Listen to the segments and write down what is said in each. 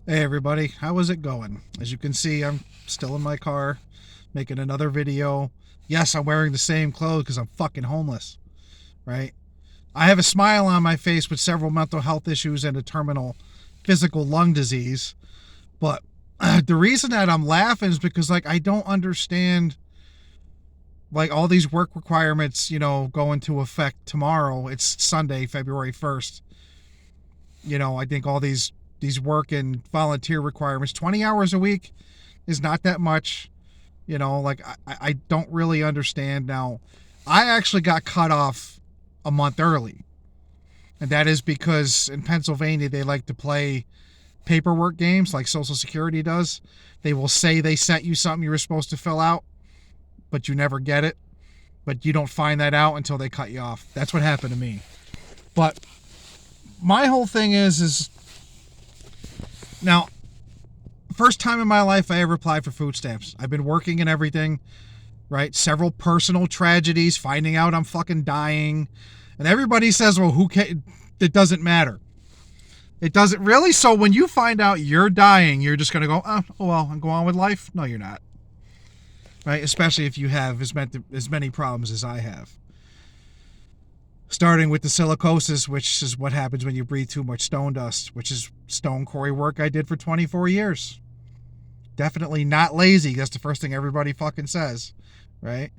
Hey everybody, how is it going? As you can see, I'm still in my car making another video. Yes, I'm wearing the same clothes because I'm fucking homeless, right? I have a smile on my face with several mental health issues and a terminal physical lung disease. But the reason that I'm laughing is because, like, I don't understand, like, all these work requirements, go into effect tomorrow. It's Sunday, February 1st. I think all these work and volunteer requirements, 20 hours a week is not that much. I don't really understand. Now, I actually got cut off a month early. And that is because in Pennsylvania, they like to play paperwork games like Social Security does. They will say they sent you something you were supposed to fill out, but you never get it. But you don't find that out until they cut you off. That's what happened to me. But my whole thing is now, first time in my life I ever applied for food stamps. I've been working and everything, right? Several personal tragedies, finding out I'm fucking dying. And everybody says, well, who can? It doesn't matter. It doesn't really. So when you find out you're dying, you're just going to go, oh, well, and go on with life? No, you're not. Right? Especially if you have as many problems as I have. Starting with the silicosis, which is what happens when you breathe too much stone dust, which is stone quarry work I did for 24 years. Definitely not lazy. That's the first thing everybody fucking says, right?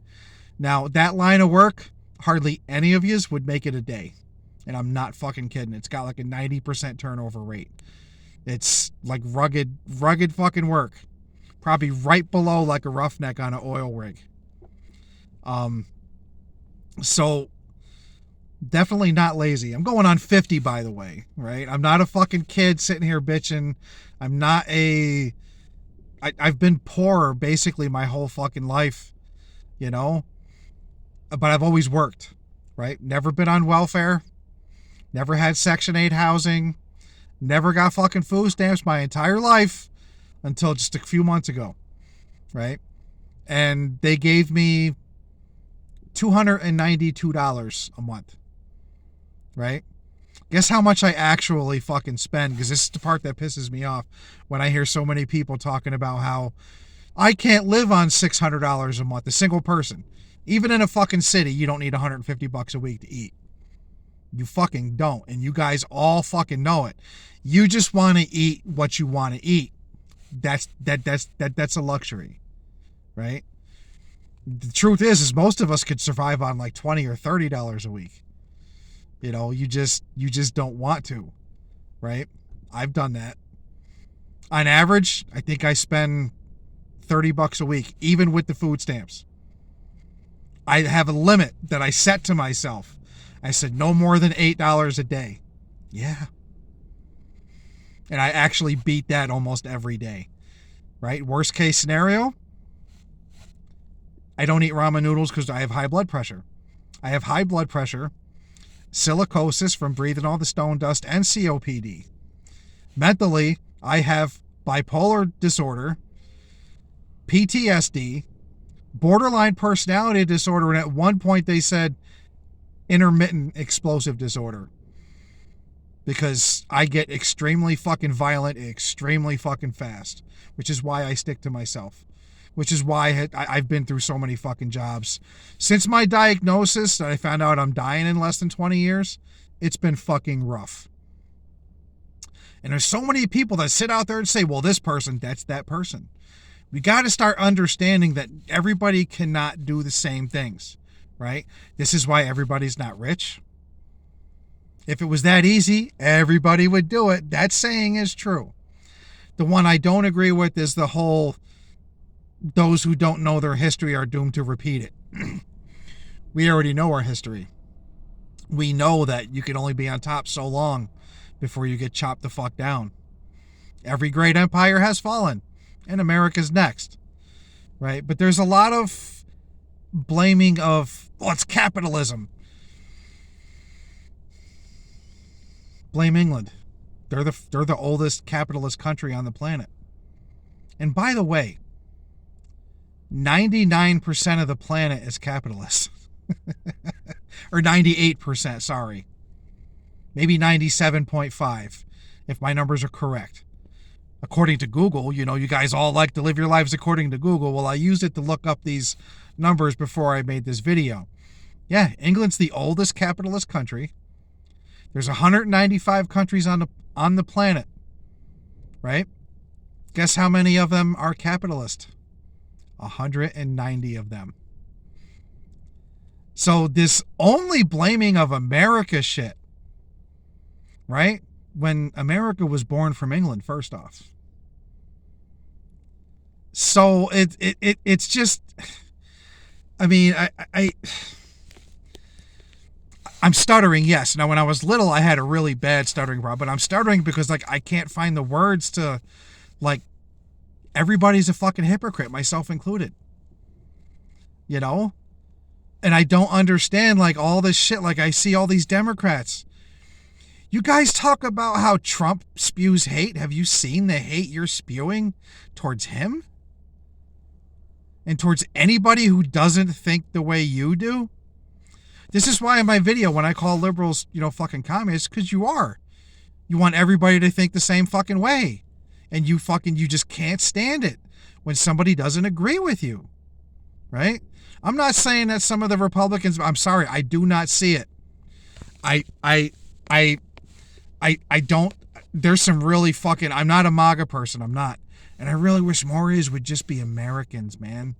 Now, that line of work, hardly any of yous would make it a day. And I'm not fucking kidding. It's got like a 90% turnover rate. It's like rugged fucking work. Probably right below like a roughneck on an oil rig. So definitely not lazy. I'm going on 50, by the way, right? I'm not a fucking kid sitting here bitching. I'm not I've been poor basically my whole fucking life, you know? But I've always worked, right? Never been on welfare. Never had Section 8 housing. Never got fucking food stamps my entire life until just a few months ago, right? And they gave me $292 a month, right? Guess how much I actually fucking spend? Because this is the part that pisses me off when I hear so many people talking about how I can't live on $600 a month, a single person. Even in a fucking city, you don't need $150 a week to eat. You fucking don't. And you guys all fucking know it. You just want to eat what you want to eat. That's a luxury, right? The truth is most of us could survive on like $20 or $30 a week. You just don't want to, right? I've done that. On average, I think I spend $30 a week, even with the food stamps. I have a limit that I set to myself. I said no more than $8 a day. Yeah. And I actually beat that almost every day, right? Worst case scenario, I don't eat ramen noodles because I have high blood pressure. I have high blood pressure, silicosis from breathing all the stone dust, and COPD. Mentally, I have bipolar disorder, PTSD, borderline personality disorder, and at one point they said intermittent explosive disorder because I get extremely fucking violent, extremely fucking fast, which is why I stick to myself, which is why I've been through so many fucking jobs. Since my diagnosis that I found out I'm dying in less than 20 years, it's been fucking rough. And there's so many people that sit out there and say, well, this person, that's that person. We got to start understanding that everybody cannot do the same things, right? This is why everybody's not rich. If it was that easy, everybody would do it. That saying is true. The one I don't agree with is the whole those who don't know their history are doomed to repeat it. We already know our history. We know that you can only be on top so long before you get chopped the fuck down. Every great empire has fallen, and America's next, right? But there's a lot of blaming of, well, it's capitalism. Blame England. They're the oldest capitalist country on the planet. And by the way, 99% of the planet is capitalist. Or 98%, sorry. Maybe 97.5, if my numbers are correct. according to Google. You know, you guys all like to live your lives according to Google. Well, I used it to look up these numbers before I made this video. Yeah, England's the oldest capitalist country. There's 195 countries on the planet, right? Guess how many of them are capitalist? 190 of them. So this only blaming of America shit, right? When America was born from England, first off. So it's just, I mean, I'm stuttering, yes. Now, when I was little, I had a really bad stuttering problem, but I'm stuttering because, like, I can't find the words to, like, everybody's a fucking hypocrite, myself included. You know? And I don't understand, like, all this shit. Like, I see all these Democrats. You guys talk about how Trump spews hate. Have you seen the hate you're spewing towards him? And towards anybody who doesn't think the way you do? This is why in my video, when I call liberals, you know, fucking communists, because you are. You want everybody to think the same fucking way. And you just can't stand it when somebody doesn't agree with you. Right? I'm not saying that some of the Republicans, I'm sorry, I do not see it. I don't, there's some really fucking, I'm not a MAGA person, I'm not. And I really wish more of these would just be Americans, man.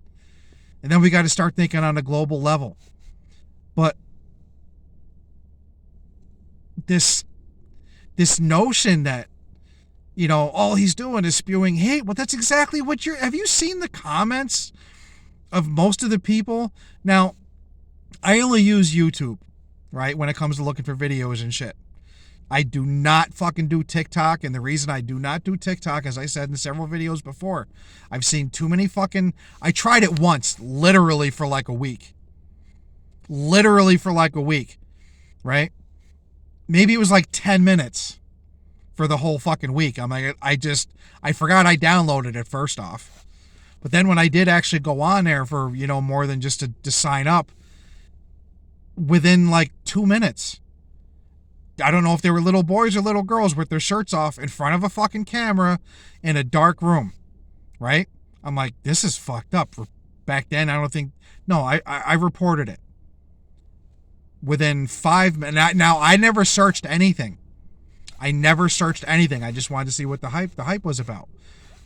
And then we got to start thinking on a global level. But this notion that, you know, all he's doing is spewing hate. Well, that's exactly what have you seen the comments of most of the people? Now, I only use YouTube, right, when it comes to looking for videos and shit. I do not fucking do TikTok, and the reason I do not do TikTok, as I said in several videos before, I've seen too many I tried it once, literally for like a week. Right? Maybe it was like 10 minutes for the whole fucking week. I'm like, I forgot I downloaded it first off. But then when I did actually go on there for, you know, more than just to sign up, within like 2 minutes, I don't know if they were little boys or little girls with their shirts off in front of a fucking camera in a dark room, right? I'm like, this is fucked up. Back then, I don't think, no, I reported it. Within 5 minutes. Now, I never searched anything. I just wanted to see what the hype was about.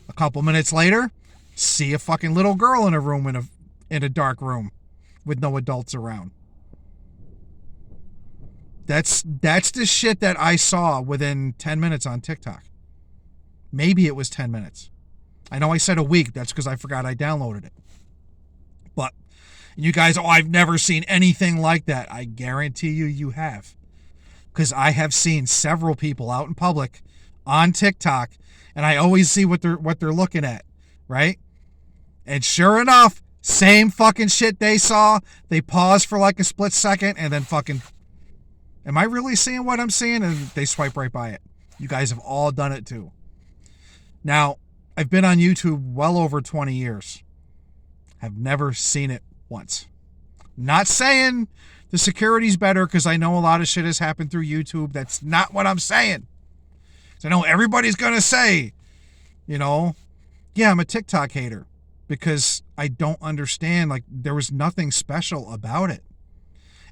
A couple minutes later, see a fucking little girl in a room, in a dark room with no adults around. That's the shit that I saw within 10 minutes on TikTok. Maybe it was 10 minutes. I know I said a week. That's because I forgot I downloaded it. But you guys, I've never seen anything like that. I guarantee you have. Because I have seen several people out in public on TikTok, and I always see what they're looking at, right? And sure enough, same fucking shit they saw. They pause for like a split second and then fucking, am I really seeing what I'm seeing? And they swipe right by it. You guys have all done it too. Now, I've been on YouTube well over 20 years. I've never seen it once. Not saying the security's better, because I know a lot of shit has happened through YouTube. That's not what I'm saying. So I know everybody's going to say, you know, yeah, I'm a TikTok hater because I don't understand. Like, there was nothing special about it.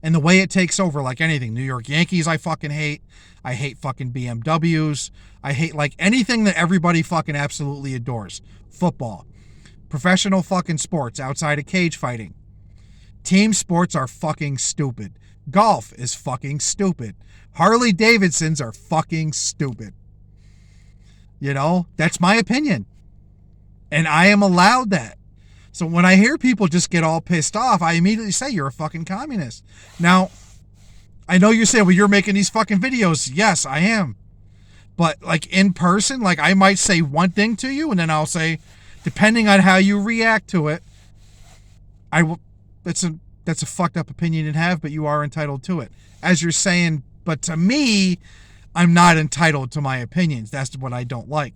And the way it takes over, like anything, New York Yankees, I fucking hate. I hate fucking BMWs. I hate like anything that everybody fucking absolutely adores. Football, professional fucking sports outside of cage fighting. Team sports are fucking stupid. Golf is fucking stupid. Harley Davidsons are fucking stupid. You know, that's my opinion. And I am allowed that. So when I hear people just get all pissed off, I immediately say, you're a fucking communist. Now, I know you're saying, well, you're making these fucking videos. Yes, I am. But like in person, like I might say one thing to you, and then I'll say, depending on how you react to it, I will. That's a fucked up opinion to have, but you are entitled to it. As you're saying, but to me, I'm not entitled to my opinions. That's what I don't like.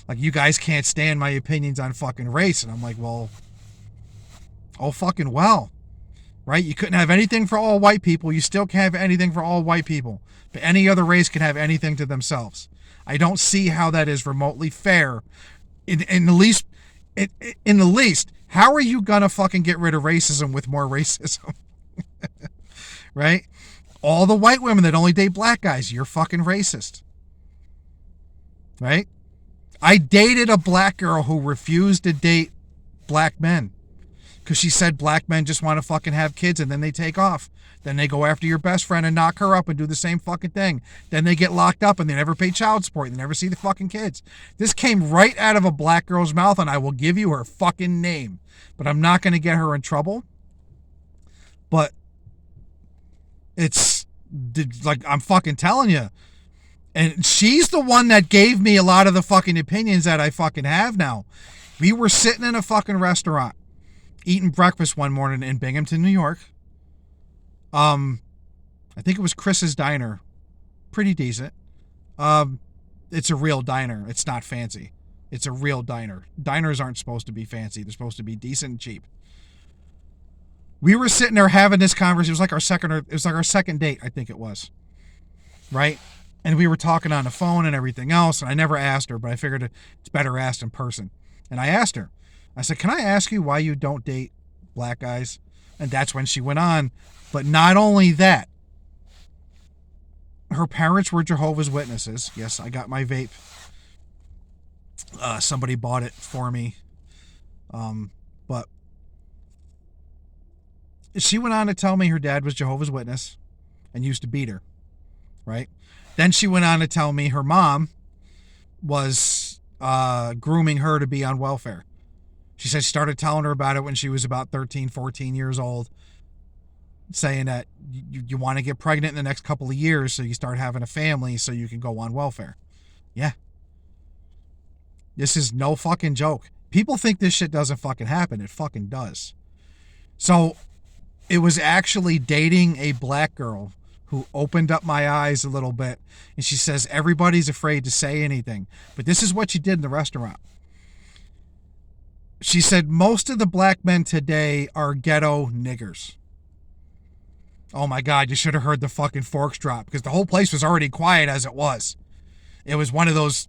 Like, you guys can't stand my opinions on fucking race. And I'm like, well, oh fucking well. Right? You couldn't have anything for all white people. You still can't have anything for all white people. But any other race can have anything to themselves. I don't see how that is remotely fair. In the least, in the least, how are you gonna fucking get rid of racism with more racism? Right? All the white women that only date black guys, you're fucking racist. Right? I dated a black girl who refused to date black men because she said black men just want to fucking have kids and then they take off. Then they go after your best friend and knock her up and do the same fucking thing. Then they get locked up and they never pay child support. They never see the fucking kids. This came right out of a black girl's mouth, and I will give you her fucking name. But I'm not going to get her in trouble. But it's like, I'm fucking telling you. And she's the one that gave me a lot of the fucking opinions that I fucking have now. We were sitting in a fucking restaurant eating breakfast one morning in Binghamton, New York. I think it was Chris's Diner. Pretty decent. It's a real diner. It's not fancy. It's a real diner. Diners aren't supposed to be fancy. They're supposed to be decent and cheap. We were sitting there having this conversation. It was like our second date, I think it was. Right? And we were talking on the phone and everything else, and I never asked her, but I figured it's better asked in person. And I asked her. I said, "Can I ask you why you don't date black guys?" And that's when she went on. But not only that, her parents were Jehovah's Witnesses. Yes, I got my vape. Somebody bought it for me. But she went on to tell me her dad was Jehovah's Witness and used to beat her. Right? Then she went on to tell me her mom was grooming her to be on welfare. She said she started telling her about it when she was about 13, 14 years old, saying that you want to get pregnant in the next couple of years so you start having a family so you can go on welfare. Yeah. This is no fucking joke. People think this shit doesn't fucking happen. It fucking does. So it was actually dating a black girl who opened up my eyes a little bit. And she says, everybody's afraid to say anything. But this is what she did in the restaurant. She said, most of the black men today are ghetto niggers. Oh my God, you should have heard the fucking forks drop, because the whole place was already quiet as it was. It was one of those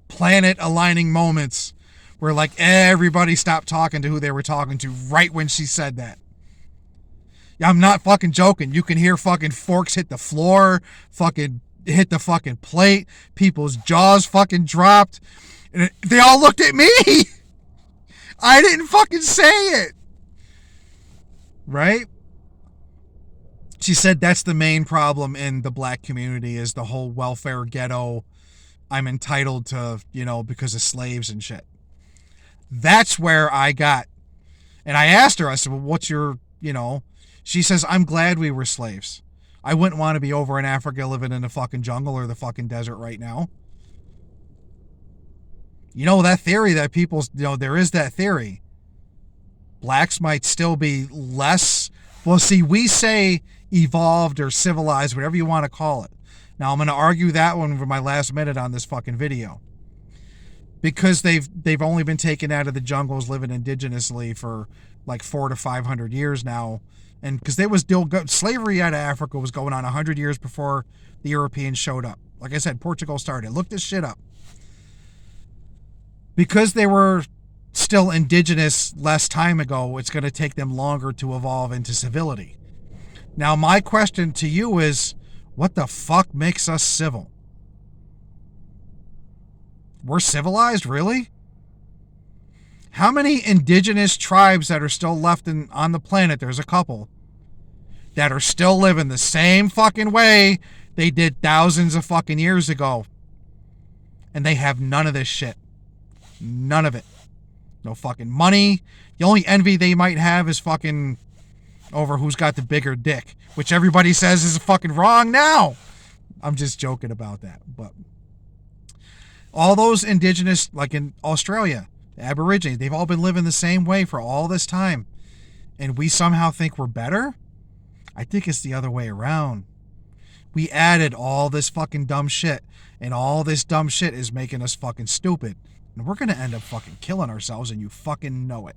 planet aligning moments where like everybody stopped talking to who they were talking to right when she said that. Yeah, I'm not fucking joking. You can hear fucking forks hit the floor, fucking hit the fucking plate. People's jaws fucking dropped. And they all looked at me. I didn't fucking say it. Right? She said that's the main problem in the black community is the whole welfare ghetto. I'm entitled to, because of slaves and shit. That's where I got. And I asked her, I said, well, what's your, She says, I'm glad we were slaves. I wouldn't want to be over in Africa living in the fucking jungle or the fucking desert right now. That theory that people, there is that theory. Blacks might still be less. Well, see, we say evolved or civilized, whatever you want to call it. Now, I'm going to argue that one for my last minute on this fucking video. Because they've only been taken out of the jungles living indigenously for like 400 to 500 years now. And because they was still slavery out of Africa was going on 100 years before the Europeans showed up. Like I said, Portugal started. Look this shit up. Because they were still indigenous less time ago, it's going to take them longer to evolve into civility. Now, my question to you is, what the fuck makes us civil? We're civilized, really? How many indigenous tribes that are still left on the planet, there's a couple, that are still living the same fucking way they did thousands of fucking years ago. And they have none of this shit. None of it. No fucking money. The only envy they might have is fucking over who's got the bigger dick, which everybody says is fucking wrong now. I'm just joking about that. But all those indigenous, like in Australia, the Aborigines, they've all been living the same way for all this time. And we somehow think we're better? I think it's the other way around. We added all this fucking dumb shit, and all this dumb shit is making us fucking stupid. And we're going to end up fucking killing ourselves, and you fucking know it.